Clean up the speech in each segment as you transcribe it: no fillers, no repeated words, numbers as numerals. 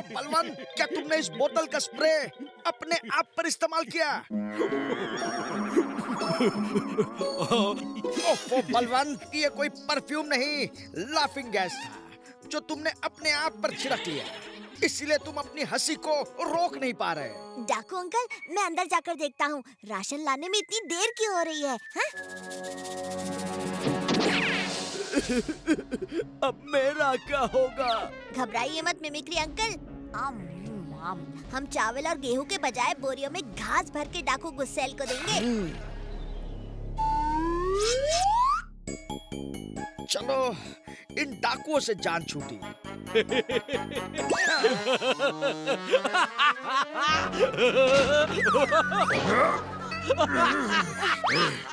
बलवंत, क्या तुमने इस बोतल का स्प्रे अपने आप पर इस्तेमाल किया? ओफो बलवंत, ये कोई परफ्यूम नहीं, लाफिंग गैस था जो तुमने अपने आप पर छिड़क लिया। इसलिए तुम अपनी हंसी को रोक नहीं पा रहे। डाकू अंकल, मैं अंदर जाकर देखता हूँ, राशन लाने में इतनी देर क्यों हो रही है? अब मेरा क्या होगा? घबराइए मत मिमिक्री अंकल। हम चावल और गेहूं के बजाय बोरियों में घास भर के डाकू गुस्सेल को देंगे। चलो, इन डाकुओं से जान छूटी।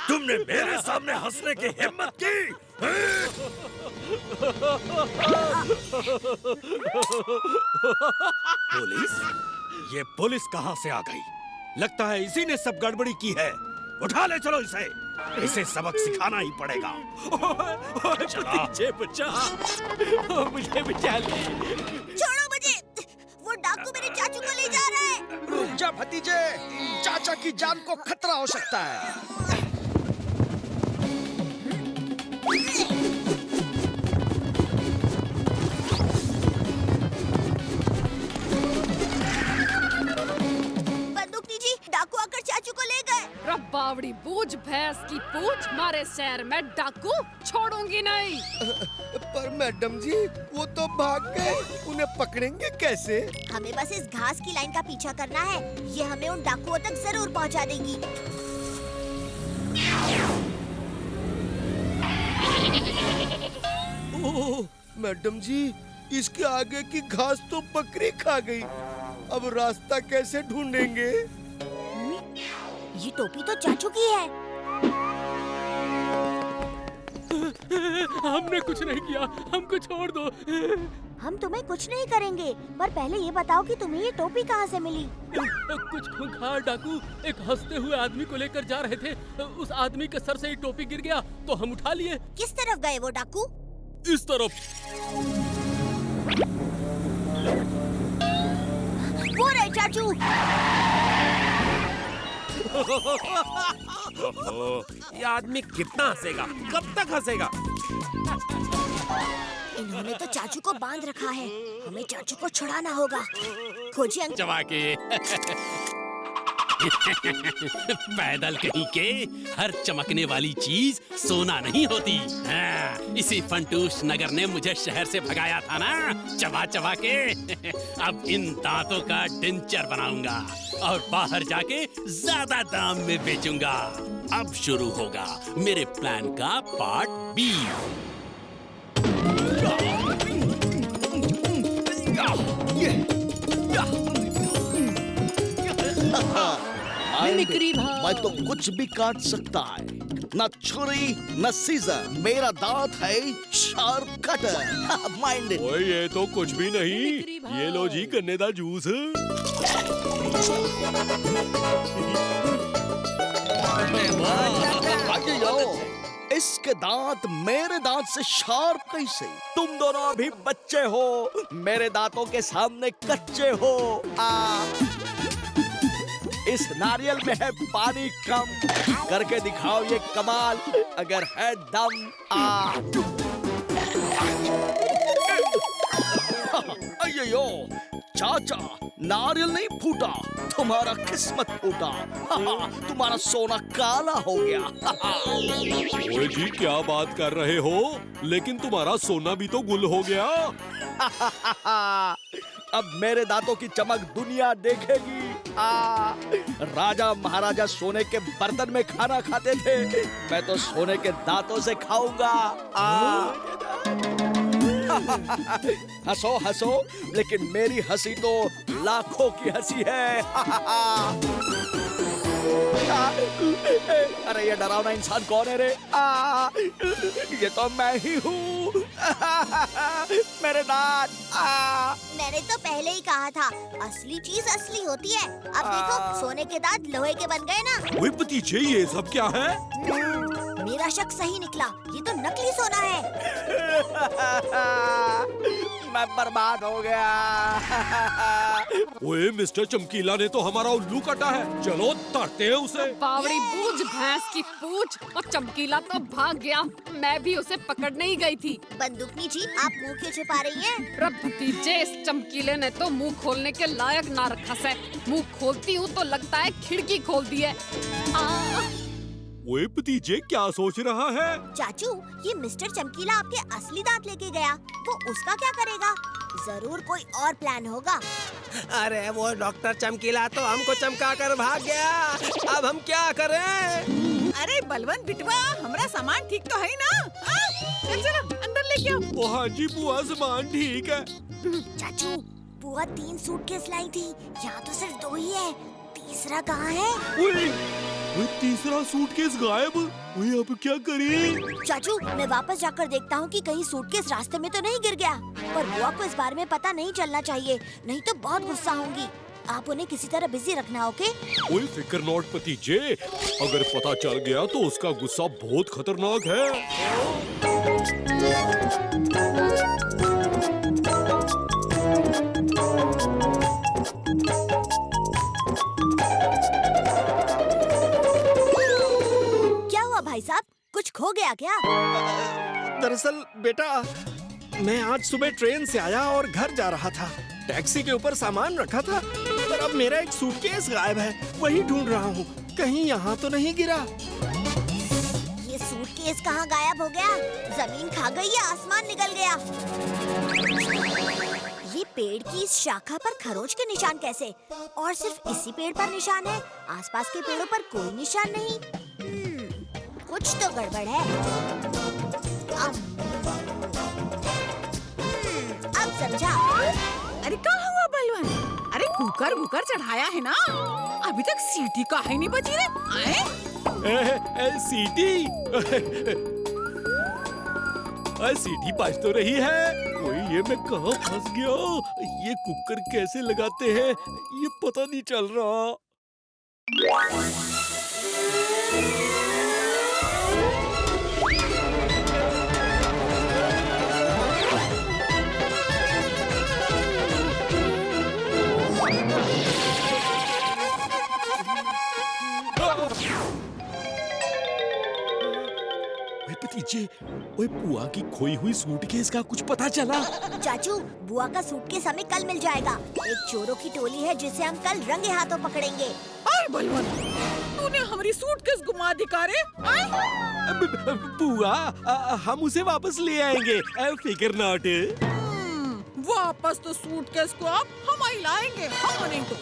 तुमने मेरे सामने हंसने की हिम्मत की? पुलिस? ये पुलिस कहाँ से आ गई? लगता है इसी ने सब गड़बड़ी की है। उठा ले चलो इसे सबक सिखाना ही पड़ेगा। मुझे बचा ले। छोड़ो मुझे, वो डाकू मेरे चाचू को ले जा रहा है। रुक जा भतीजे, चाचा की जान को खतरा हो सकता है। डाकू आकर चाचू को ले गए। बावड़ी बूझ भैंस की पूछ, मारे शहर में डाकू छोड़ूंगी नहीं। पर मैडम जी, वो तो भाग गए, उन्हें पकड़ेंगे कैसे? हमें बस इस घास की लाइन का पीछा करना है, ये हमें उन डाकुओं तक जरूर पहुंचा देगी। ओह, मैडम जी, इसके आगे की घास तो बकरी खा गई। अब रास्ता कैसे ढूंढेंगे? ये टोपी तो चाचू की है। हमने कुछ नहीं किया, हमको छोड़ दो। हम तुम्हें कुछ नहीं करेंगे, पर पहले ये बताओ कि तुम्हें ये टोपी कहाँ से मिली? कुछ खूंखार डाकू एक हंसते हुए आदमी को लेकर जा रहे थे। उस आदमी के सर से ये टोपी गिर गया तो हम उठा लिए। किस तरफ गए वो डाकू? इस तरफ। वो रहे चाचू। ये आदमी कितना हंसेगा? कब तक हंसेगा? इन्होंने तो चाचू को बांध रखा है, हमें चाचू को छुड़ाना होगा। खोजिए अंकल। चबा के पैदल कहीं के, हर चमकने वाली चीज सोना नहीं होती। हाँ, इसी फंटूश नगर ने मुझे शहर से भगाया था ना, चबा चबा के। अब इन दांतों का डिंचर बनाऊंगा और बाहर जाके ज्यादा दाम में बेचूंगा। अब शुरू होगा मेरे प्लान का पार्ट बी। मैं तो कुछ भी काट सकता है, न छुरी न सीजर, मेरा दांत है शार्प कटर। Mind it. ओए, ये तो कुछ भी नहीं, ये लो जी गन्ने का जूस। इसके दांत मेरे दांत से शार्प कैसे? तुम दोनों अभी बच्चे हो, मेरे दांतों के सामने कच्चे हो। इस नारियल में है पानी कम, करके दिखाओ ये कमाल, अगर है दम। अय्यो चाचा, नारियल नहीं फूटा, तुम्हारा किस्मत फूटा। तुम्हारा सोना काला हो गया। ओए जी, क्या बात कर रहे हो? लेकिन तुम्हारा सोना भी तो गुल हो गया। अब मेरे दांतों की चमक दुनिया देखेगी। राजा महाराजा सोने के बर्तन में खाना खाते थे, मैं तो सोने के दांतों से खाऊंगा। हंसो हंसो, लेकिन मेरी हंसी तो लाखों की हंसी है। अरे ये डरावना इंसान कौन है रे? ये तो मैं ही हूँ। मेरे दांत। मैंने तो पहले ही कहा था, असली चीज असली होती है। अब देखो, सोने के दांत लोहे के बन गए ना। ओए भतीजे, ये सब क्या है? मेरा शक सही निकला, ये तो नकली सोना है। मैं बर्बाद हो गया। ओए मिस्टर चमकीला ने तो हमारा उल्लू काटा है, चलो ताड़ते हैं उसे। बावड़ी बूझ भैंस की पूछ, और चमकीला तो भाग गया। मैं भी उसे पकड़ने ही गई थी। बंदूकनी जी, आप मुंह क्यों छिपा रही हैं? रे भतीजे, इस चमकीले ने तो मुंह खोलने के लायक ना रखा से। मुंह खोलती हूँ तो लगता है खिड़की खोल दी है। ओए भतीजे, क्या सोच रहा है? चाचू, ये मिस्टर चमकीला आपके असली दांत लेके गया, वो उसका क्या करेगा? जरूर कोई और प्लान होगा। अरे वो डॉक्टर चमकीला तो हमको चमका कर भाग गया, अब हम क्या करें? अरे बलवंत बिटवा, हमारा सामान ठीक तो है ना? चल चलो अंदर लेके आओ। ओ हाँ जी बुआ, सामान ठीक है। चाचू, बुआ 3 सूटकेस लाई थी, यहाँ तो सिर्फ 2 ही है, तीसरा कहाँ है? ओए तीसरा सूटकेस गायब। ओए अब क्या करें? चाचू, मैं वापस जाकर देखता हूँ कि कहीं सूटकेस रास्ते में तो नहीं गिर गया। पर बुआ को इस बारे में पता नहीं चलना चाहिए, नहीं तो बहुत गुस्सा होंगी। आप उन्हें किसी तरह बिजी रखना, ओके? ओए फिक्र नॉट भतीजे, अगर पता चल गया तो उसका गुस्सा बहुत खतरनाक है। क्या हुआ भाई साहब, कुछ खो गया क्या? दरअसल बेटा, मैं आज सुबह ट्रेन से आया और घर जा रहा था। टैक्सी के ऊपर सामान रखा था, पर अब मेरा एक सूटकेस गायब है, वही ढूंढ रहा हूँ। कहीं यहाँ तो नहीं गिरा? ये सूटकेस कहाँ गायब हो गया? जमीन खा गई या आसमान निकल गया? ये पेड़ की इस शाखा पर खरोच के निशान कैसे? और सिर्फ इसी पेड़ पर निशान है, आसपास के पेड़ों पर कोई निशान नहीं। कुछ तो गड़बड़ है। अब समझा। अरे कहाँ हुआ बलवंत? अरे कुकर चढ़ाया है ना, अभी तक सीटी काहे नहीं बजी रे? सीटी सीटी बज तो रही है। कोई ये मैं कहाँ फंस गया? ये कुकर कैसे लगाते हैं ये पता नहीं चल रहा। भतीजे, ओए बुआ की खोई हुई सूटकेस का कुछ पता चला? चाचू, बुआ का सूटकेस हमें कल मिल जाएगा। एक चोरों की टोली है जिसे हम कल रंगे हाथों पकड़ेंगे। अरे बलवंत, तूने हमारी सूटकेस गुमा दी का रे? बुआ, हम उसे वापस ले आएंगे, फिकर नॉट। वापस तो सूटकेस को आप हम ही लाएंगे, हम नहीं तो।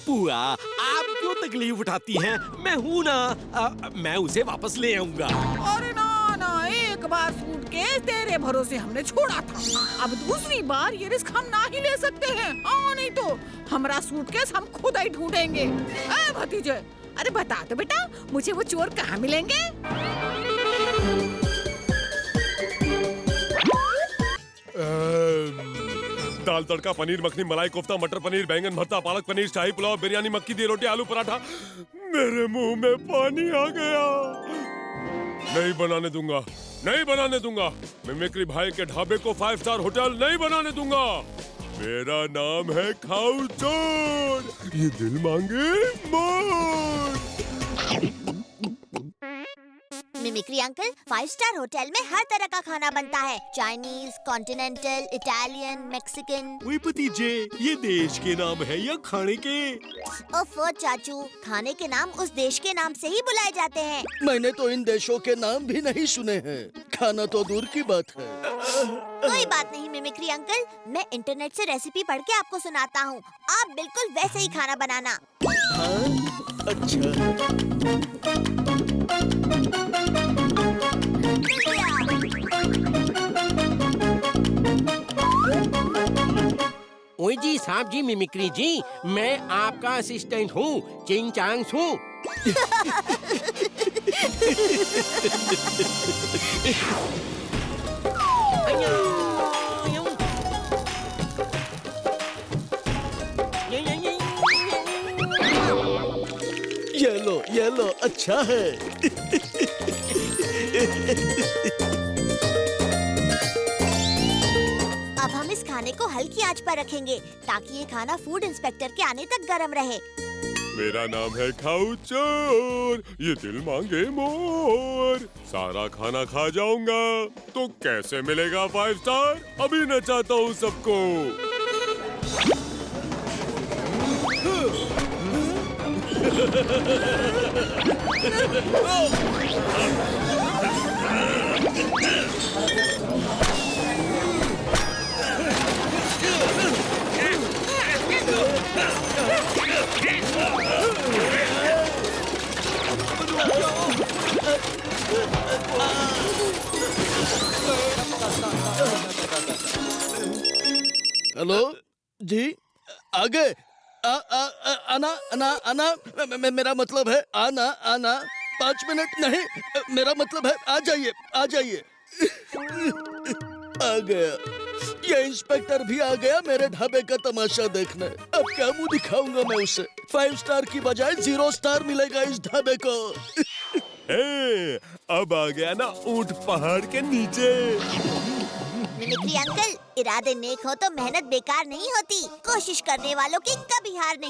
बुआ, आप क्यों तकलीफ उठाती हैं? मैं हूँ ना, मैं उसे वापस ले आऊंगा। अरे ना, एक बार सूटकेस तेरे भरोसे हमने छोड़ा था, अब दूसरी बार ये रिस्क हम ना ही ले सकते हैं। नहीं तो हमारा सूटकेस हम खुद ही ढूंढेंगे। भतीजे, अरे बता तो बेटा, मुझे वो चोर कहाँ मिलेंगे? दाल तड़का, पनीर मखनी, मलाई कोफ्ता, मटर पनीर, बैंगन भरता, पालक पनीर, शाही पुलाव, बिरयानी, मक्की दी रोटी, आलू पराठा। मेरे मुंह में पानी आ गया। नहीं बनाने दूंगा, नहीं बनाने दूंगा। मिमिक्री भाई के ढाबे को 5 स्टार होटल नहीं बनाने दूंगा। मेरा नाम है खाऊ चोर, ये दिल मांगे मोर। मिमिक्री अंकल, 5 स्टार होटल में हर तरह का खाना बनता है। Chinese, continental, Italian, Mexican. वही भतीजे, ये देश के नाम है या खाने के? ओफो चाचू, खाने के नाम उस देश के नाम से ही बुलाए जाते हैं। मैंने तो इन देशों के नाम भी नहीं सुने हैं, खाना तो दूर की बात है। कोई बात नहीं मिमिक्री अंकल, मैं इंटरनेट से रेसिपी पढ़ के आपको सुनाता हूँ। आप बिल्कुल वैसे ही खाना बनाना। ओए जी साहब जी, मिमिक्री जी, मैं आपका असिस्टेंट हूँ, चिंग चांग सू। ये लो, अच्छा है। अब हम इस खाने को हल्की आंच पर रखेंगे ताकि ये खाना फूड इंस्पेक्टर के आने तक गर्म रहे। मेरा नाम है खाऊ चोर, ये दिल मांगे मोर। सारा खाना खा जाऊंगा तो कैसे मिलेगा 5 स्टार? अभी नचाता हूँ सबको। हेलो जी, आगे आना आना आना। मेरा मतलब है आना आना। 5 मिनट नहीं, मेरा मतलब है आ जाइए आ जाइए। आ गया, ये इंस्पेक्टर भी आ गया मेरे ढाबे का तमाशा देखने। अब क्या मुंह दिखाऊंगा मैं उसे? 5 स्टार की बजाय 0 स्टार मिलेगा इस ढाबे को। अब आ गया ना ऊंट पहाड़ के नीचे। मिमिक्री अंकल, इरादे नेक हो तो मेहनत बेकार नहीं होती। कोशिश करने वालों की कभी हार नहीं